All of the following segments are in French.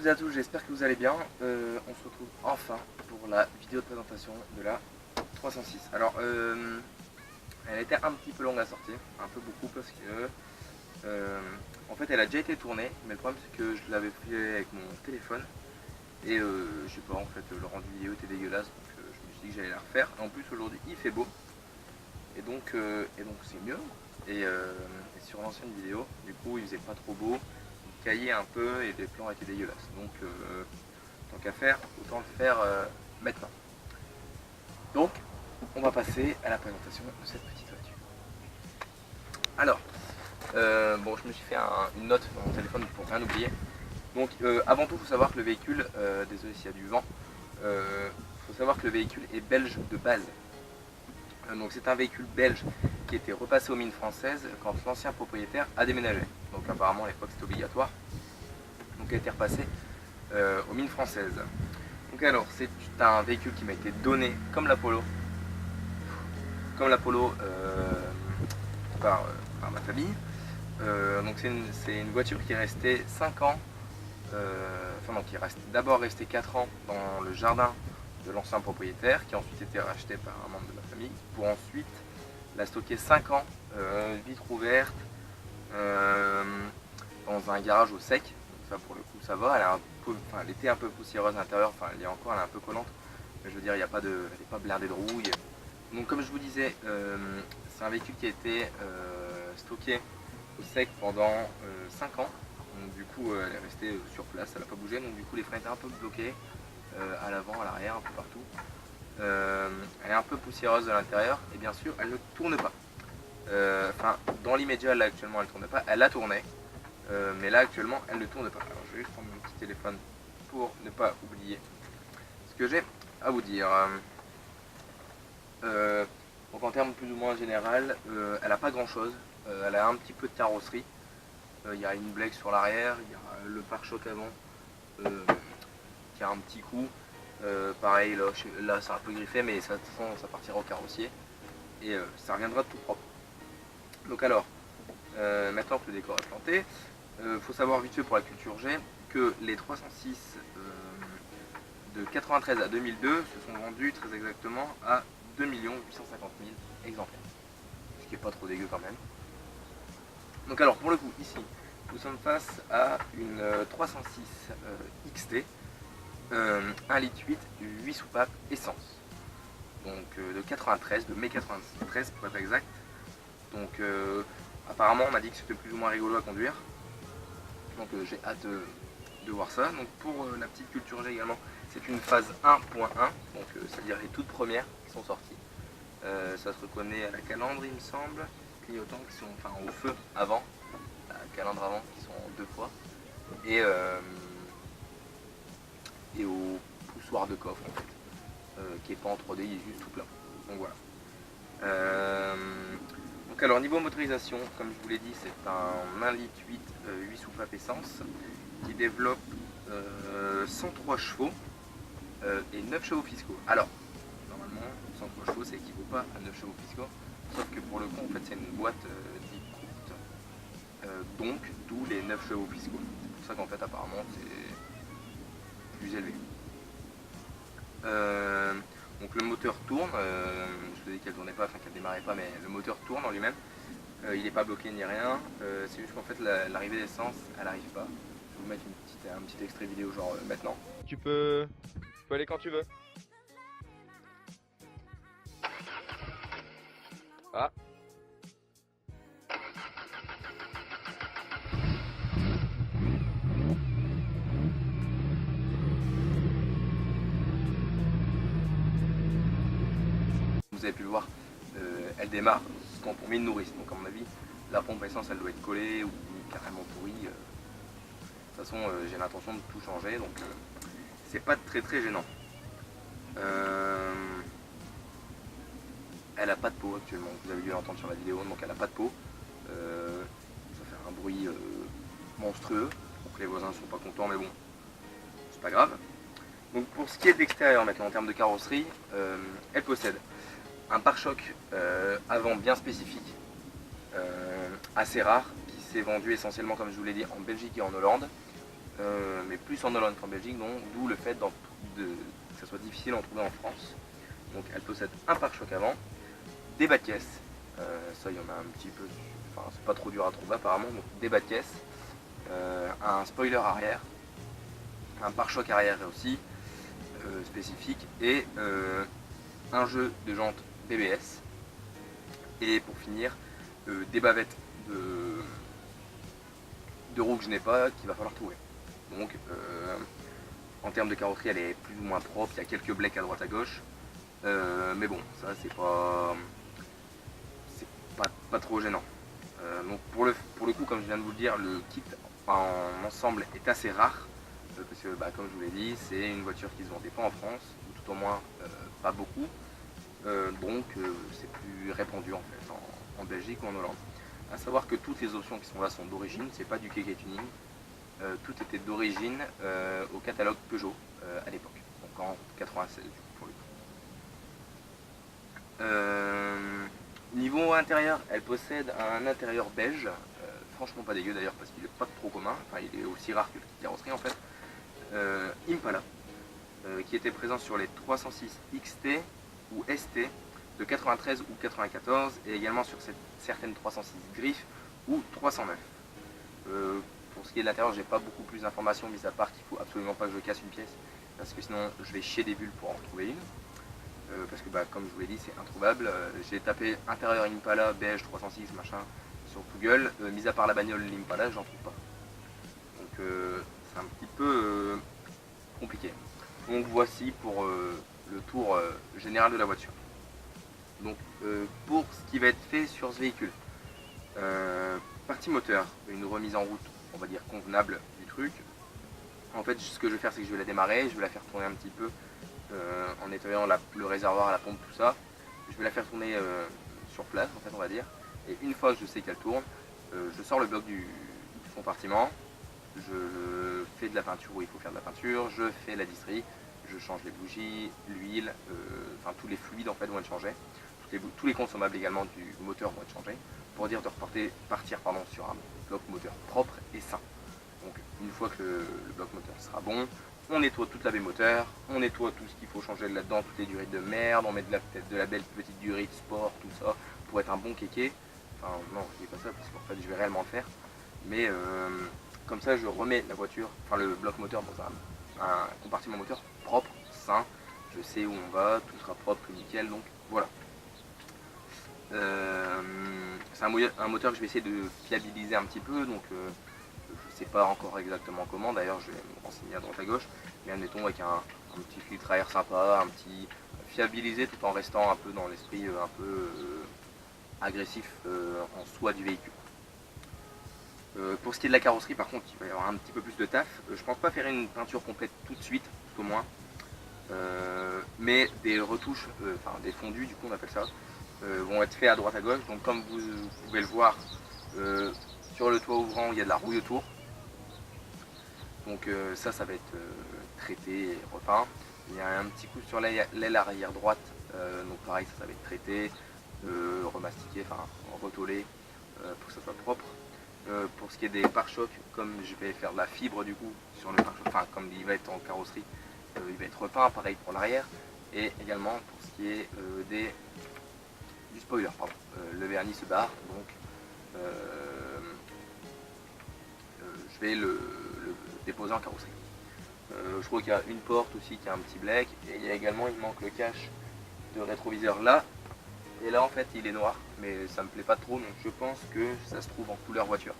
toutes et à tous, j'espère que vous allez bien. On se retrouve enfin pour la vidéo de présentation de la 306. Alors, elle a été un petit peu longue à sortir, un peu beaucoup parce que en fait elle a déjà été tournée, mais le problème c'est que je l'avais fait avec mon téléphone et je sais pas, en fait le rendu vidéo était dégueulasse, donc je me suis dit que j'allais la refaire. En plus aujourd'hui il fait beau et donc c'est mieux. Et sur l'ancienne vidéo, du coup il faisait pas trop beau, il caillait un peu et les plans étaient dégueulasses. Donc tant qu'à faire, autant le faire maintenant. Donc on va passer à la présentation de cette petite voiture. Alors, bon, je me suis fait une note dans mon téléphone pour rien oublier. Donc avant tout, il faut savoir que le véhicule, désolé s'il y a du vent, faut savoir que le véhicule est belge de base. Donc c'est un véhicule belge qui était repassé aux mines françaises quand l'ancien propriétaire a déménagé. Donc apparemment à l'époque c'était obligatoire. Donc il a été repassé aux mines françaises. Donc alors c'est un véhicule qui m'a été donné comme l'Apollo, par ma famille. Donc c'est une voiture qui est restée 5 ans, qui est d'abord restée 4 ans dans le jardin de l'ancien propriétaire, qui a ensuite été racheté par un membre de ma famille, pour ensuite la stocker 5 ans, vitre ouverte, dans un garage au sec. Donc ça pour le coup ça va, elle était un peu poussiéreuse à l'intérieur, elle est encore, elle est un peu collante, mais je veux dire, elle n'est pas blindée de rouille. Donc comme je vous disais, c'est un véhicule qui a été stocké au sec pendant 5 ans. Donc du coup elle est restée sur place, elle n'a pas bougé, donc du coup les freins étaient un peu bloqués, à l'avant, à l'arrière, un peu partout. Elle est un peu poussiéreuse à l'intérieur et bien sûr elle ne tourne pas. Dans l'immédiat là actuellement elle ne tourne pas, elle a tourné, mais là actuellement elle ne tourne pas. Alors je vais juste prendre mon petit téléphone pour ne pas oublier ce que j'ai à vous dire. Donc en termes plus ou moins général, elle n'a pas grand chose. Elle a un petit peu de carrosserie. Il y a une blague sur l'arrière, il y a le pare-choc avant qui a un petit coup. Pareil, là c'est un peu griffé, mais ça, de toute façon, ça partira au carrossier et ça reviendra tout propre. Donc alors, maintenant que le décor est planté, faut savoir vite fait pour la culture G que les 306 de 93 à 2002 se sont vendus très exactement à 2 850 000 exemplaires, ce qui est pas trop dégueu quand même. Donc alors pour le coup ici nous sommes face à une 306 XT 1,8 litre 8 soupapes essence, donc de 93, de mai 93 pour être exact. Donc apparemment on m'a dit que c'était plus ou moins rigolo à conduire, donc j'ai hâte de voir ça. Donc pour la petite culture G également, c'est une phase 1.1, donc c'est-à-dire les toutes premières qui sont sorties. Ça se reconnaît à la calandre il me semble, clignotants qui sont au feu avant, la calandre avant qui sont en 2 fois, et au poussoir de coffre en fait, qui est pas en 3D, il est juste tout plat. Donc voilà. Donc alors niveau motorisation, comme je vous l'ai dit, c'est un 1,8 litre 8 soupapes essence qui développe 103 chevaux et 9 chevaux fiscaux. Alors normalement 103 chevaux ça équivaut pas à 9 chevaux fiscaux, sauf que pour le coup en fait c'est une boîte dite courte, donc d'où les 9 chevaux fiscaux. C'est pour ça qu'en fait apparemment c'est plus élevé. Donc le moteur tourne, je vous ai dit qu'elle tournait pas, qu'elle démarrait pas, mais le moteur tourne en lui-même. Il n'est pas bloqué ni rien, c'est juste qu'en fait l'arrivée d'essence elle arrive pas. Je vais vous mettre un petit extrait vidéo genre maintenant. Tu peux aller quand tu veux. Ah. Vous avez pu le voir, elle démarre quand on met une nourrice, donc à mon avis la pompe essence elle doit être collée ou carrément pourrie. De toute façon j'ai l'intention de tout changer, donc c'est pas très gênant. Elle a pas de peau actuellement, vous avez dû l'entendre sur la vidéo, donc elle a pas de peau. Ça fait un bruit monstrueux, donc les voisins sont pas contents, mais bon, c'est pas grave. Donc pour ce qui est de l'extérieur maintenant en termes de carrosserie, elle possède un pare-choc avant bien spécifique, assez rare, qui s'est vendu essentiellement comme je vous l'ai dit en Belgique et en Hollande. mais plus en Hollande qu'en Belgique, d'où le fait que ça soit difficile d'en trouver en France. Donc elle possède un pare-choc avant, des bas de caisse, ça il y en a un petit peu, enfin c'est pas trop dur à trouver apparemment, donc des bas de caisse, un spoiler arrière, un pare-choc arrière aussi spécifique et un jeu de jantes BBS et pour finir des bavettes de roues que je n'ai pas qu'il va falloir trouver. Donc en termes de carrosserie elle est plus ou moins propre, il y a quelques blecs à droite à gauche, mais bon ça c'est pas trop gênant. Donc pour le coup, comme je viens de vous le dire, le kit en ensemble est assez rare parce que comme je vous l'ai dit, c'est une voiture qui se vendait pas en France, ou tout au moins pas beaucoup, donc c'est plus répandu en fait en Belgique ou en Hollande. A savoir que toutes les options qui sont là sont d'origine, c'est pas du KK Tuning, tout était d'origine au catalogue Peugeot à l'époque, donc en 96 pour le coup. Niveau intérieur, elle possède un intérieur beige, franchement pas dégueu d'ailleurs parce qu'il est pas trop commun, enfin il est aussi rare que le kit carrosserie en fait. Impala, qui était présent sur les 306 XT ou ST de 93 ou 94 et également sur certaines 306 griffes ou 309. Pour ce qui est de l'intérieur, j'ai pas beaucoup plus d'informations, mis à part qu'il faut absolument pas que je casse une pièce parce que sinon je vais chier des bulles pour en trouver une. Parce que comme je vous l'ai dit c'est introuvable, j'ai tapé intérieur Impala beige 306 machin sur Google, mis à part la bagnole l'Impala j'en trouve pas, donc c'est un petit peu compliqué. Donc voici pour le tour général de la voiture. Donc pour ce qui va être fait sur ce véhicule, partie moteur, une remise en route on va dire convenable du truc. En fait ce que je vais faire c'est que je vais la démarrer, je vais la faire tourner un petit peu en nettoyant le réservoir, la pompe, tout ça. Je vais la faire tourner sur place, en fait, on va dire. Et une fois que je sais qu'elle tourne, je sors le bloc du compartiment, je fais de la peinture où il faut faire de la peinture, je fais la distrie, je change les bougies, l'huile, enfin tous les fluides en fait vont être changés, tous les consommables également du moteur vont être changés, pour dire de partir sur un bloc moteur propre et sain. Donc une fois que le bloc moteur sera bon, on nettoie toute la baie moteur, on nettoie tout ce qu'il faut changer là-dedans, toutes les durites de merde, on met de la belle petite durite sport, tout ça, pour être un bon kéké. Enfin non, je dis pas ça parce qu'en fait je vais réellement le faire. Mais comme ça je remets la voiture, enfin le bloc moteur dans un compartiment moteur propre, sain. Je sais où on va, tout sera propre, nickel, donc voilà. C'est un moteur que je vais essayer de fiabiliser un petit peu, donc je sais pas encore exactement comment, d'ailleurs je vais me renseigner à droite à gauche, mais admettons avec un petit filtre à air sympa, un petit fiabilisé tout en restant un peu dans l'esprit un peu agressif en soi du véhicule. Pour ce qui est de la carrosserie par contre il va y avoir un petit peu plus de taf, je pense pas faire une peinture complète tout de suite, tout au moins, mais des retouches, enfin des fondus du coup on appelle ça, vont être faits à droite à gauche, donc comme vous pouvez le voir, sur le toit ouvrant il y a de la rouille autour, donc ça va être traité et repeint. Il y a un petit coup sur l'aile arrière droite, donc pareil ça va être traité, remastiqué, enfin retollé pour que ça soit propre. Pour ce qui est des pare-chocs, comme je vais faire de la fibre du coup sur le pare-choc, enfin comme il va être en carrosserie, il va être repeint, pareil pour l'arrière, et également pour ce qui est du spoiler, pardon. Le vernis se barre, donc je vais le déposer en carrosserie. Je crois qu'il y a une porte aussi qui a un petit black, et il y a également, il manque le cache de rétroviseur là, et là en fait il est noir, mais ça me plaît pas trop, donc je pense que ça se trouve en couleur voiture.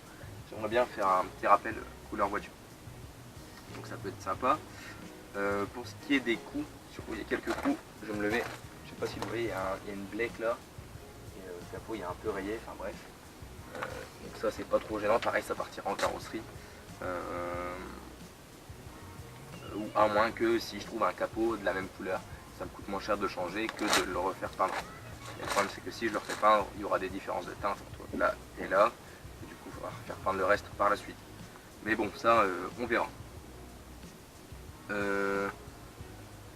J'aimerais bien faire un petit rappel couleur voiture, donc ça peut être sympa. Pour ce qui est des coups, il y a quelques coups, je vais me lever, je sais pas si vous voyez, il y a une black là, et le capot il est un peu rayé, enfin bref. Donc ça c'est pas trop gênant, pareil ça partira en carrosserie. Ou à moins que si je trouve un capot de la même couleur, ça me coûte moins cher de le changer que de le refaire peindre. Et le problème c'est que si je le refais peindre, il y aura des différences de teinte entre là et là, et du coup il faudra faire peindre le reste par la suite. Mais bon, ça on verra.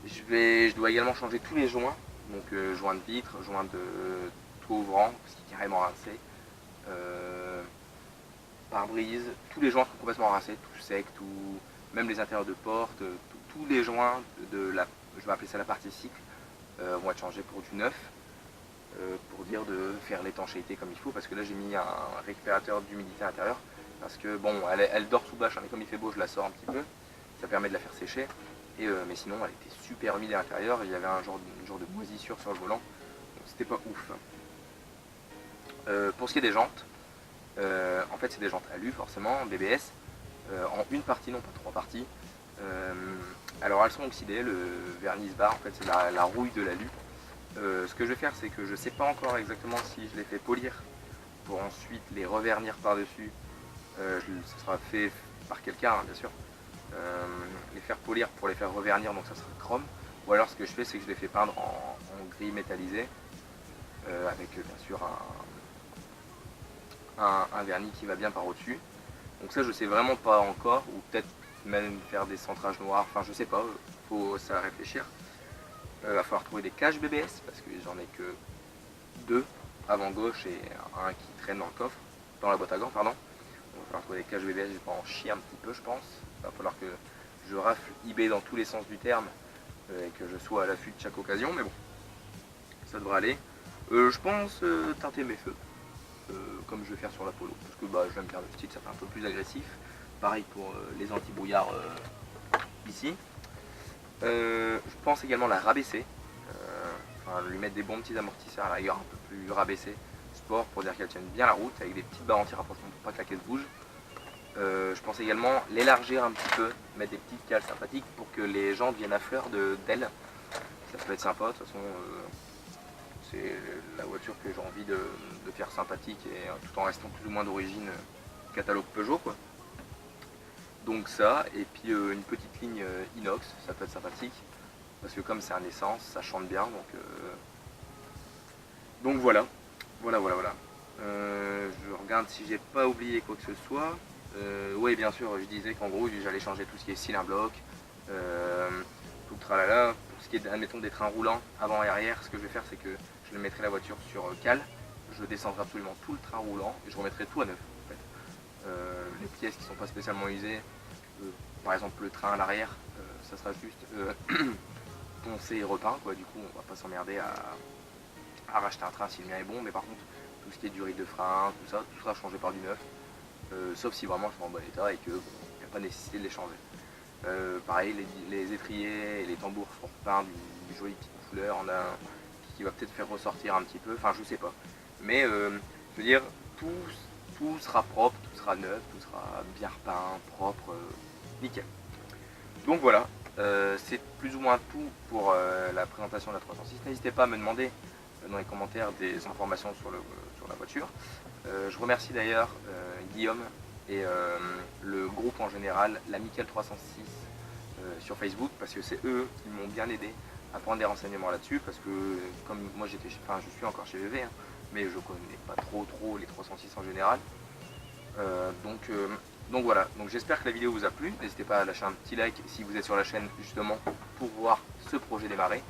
Je dois également changer tous les joints, donc joint de vitre, joint de toit ouvrant, ce qui est carrément rincé. pare-brise, tous les joints sont complètement rincés, tout sec, tout, même les intérieurs de porte, tous les joints de la, je vais appeler ça la partie cycle, vont être changés pour du neuf, pour dire de faire l'étanchéité comme il faut, parce que là j'ai mis un récupérateur d'humidité intérieure, parce que bon, elle dort sous bâche, hein, mais comme il fait beau, je la sors un petit peu, ça permet de la faire sécher, mais sinon elle était super humide à l'intérieur, il y avait un genre de moisissure sur le volant, donc c'était pas ouf. Pour ce qui est des jantes, en fait c'est des jantes alu forcément, BBS, en une partie, non pas trois parties. Alors elles sont oxydées, le vernis bar en fait c'est la rouille de l'alu. Ce que je vais faire c'est que je ne sais pas encore exactement si je les fais polir pour ensuite les revernir par-dessus. Ça sera fait par quelqu'un hein, bien sûr. Les faire polir pour les faire revernir, donc ça sera chrome. Ou alors ce que je fais c'est que je les fais peindre en gris métallisé avec bien sûr un vernis qui va bien par au-dessus. Donc ça je sais vraiment pas encore, ou peut-être même faire des centrages noirs, enfin je sais pas, faut ça réfléchir. Va falloir trouver des caches BBS parce que j'en ai que deux avant gauche et un qui traîne dans le coffre, dans la boîte à gants pardon. Donc, il va falloir trouver des caches BBS, je vais pas en chier un petit peu je pense. Il va falloir que je rafle eBay dans tous les sens du terme et que je sois à l'affût de chaque occasion, mais bon, ça devrait aller. Je pense teinter mes feux. Comme je vais faire sur la Polo, parce que bah, j'aime bien le style, ça fait un peu plus agressif. Pareil pour les anti-brouillards ici. Je pense également la rabaisser, enfin, lui mettre des bons petits amortisseurs à la rigueur un peu plus rabaissés, sport, pour dire qu'elle tienne bien la route, avec des petites barres anti-rapprochement pour pas que la caisse bouge. Je pense également l'élargir un petit peu, mettre des petites cales sympathiques pour que les jantes viennent à fleur d'ailes. Ça peut être sympa, de toute façon c'est la voiture que j'ai envie de faire sympathique et tout en restant plus ou moins d'origine catalogue Peugeot quoi. Donc ça, et puis une petite ligne inox, ça peut être sympathique, parce que comme c'est un essence, ça chante bien, donc voilà, voilà. Je regarde si j'ai pas oublié quoi que ce soit. Oui bien sûr, je disais qu'en gros j'allais changer tout ce qui est cylindre bloc, tout le tralala. Pour ce qui est admettons des trains roulants avant et arrière, ce que je vais faire c'est que je mettrai la voiture sur cale, je descendrai absolument tout le train roulant et je remettrai tout à neuf en fait. Les pièces qui ne sont pas spécialement usées, par exemple le train à l'arrière, ça sera juste poncé et repeint quoi. Du coup on va pas s'emmerder à racheter un train si le mien est bon, mais par contre tout ce qui est durée de frein, tout ça, tout sera changé par du neuf, sauf si vraiment je suis en bon état et que bon, il n'y a pas nécessité de les changer. Pareil les étriers et les tambours seront repeints d'une jolie petite couleur, on a qui va peut-être faire ressortir un petit peu, enfin je sais pas, mais je veux dire tout sera propre, tout sera neuf, tout sera bien repeint, propre, nickel. Donc voilà, c'est plus ou moins tout pour la présentation de la 306. N'hésitez pas à me demander dans les commentaires des informations sur la voiture. Je remercie d'ailleurs Guillaume et le groupe en général, l'Amical 306 sur Facebook, parce que c'est eux qui m'ont bien aidé à prendre des renseignements là-dessus, parce que comme moi je suis encore chez VV, hein, mais je connais pas trop les 306 en général. Donc voilà, donc j'espère que la vidéo vous a plu, n'hésitez pas à lâcher un petit like si vous êtes sur la chaîne justement pour voir ce projet démarrer.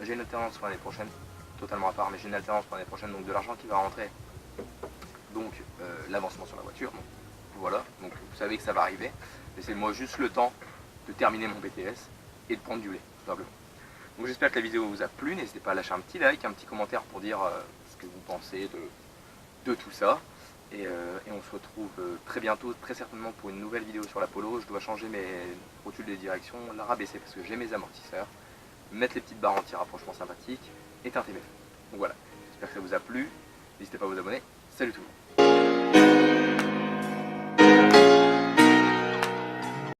J'ai une alternance pour l'année prochaine, totalement à part, mais j'ai une alternance pour l'année prochaine, donc de l'argent qui va rentrer, donc l'avancement sur la voiture, donc voilà, donc vous savez que ça va arriver, laissez-moi juste le temps de terminer mon BTS et de prendre du lait, tout simplement. Donc j'espère que la vidéo vous a plu, n'hésitez pas à lâcher un petit like, un petit commentaire pour dire ce que vous pensez de tout ça. Et on se retrouve très bientôt, très certainement pour une nouvelle vidéo sur la Polo. Je dois changer mes rotules de direction, la rabaisser parce que j'ai mes amortisseurs, mettre les petites barres anti-rapprochement sympathiques et teinter mes feux. Donc voilà, j'espère que ça vous a plu, n'hésitez pas à vous abonner. Salut tout le monde.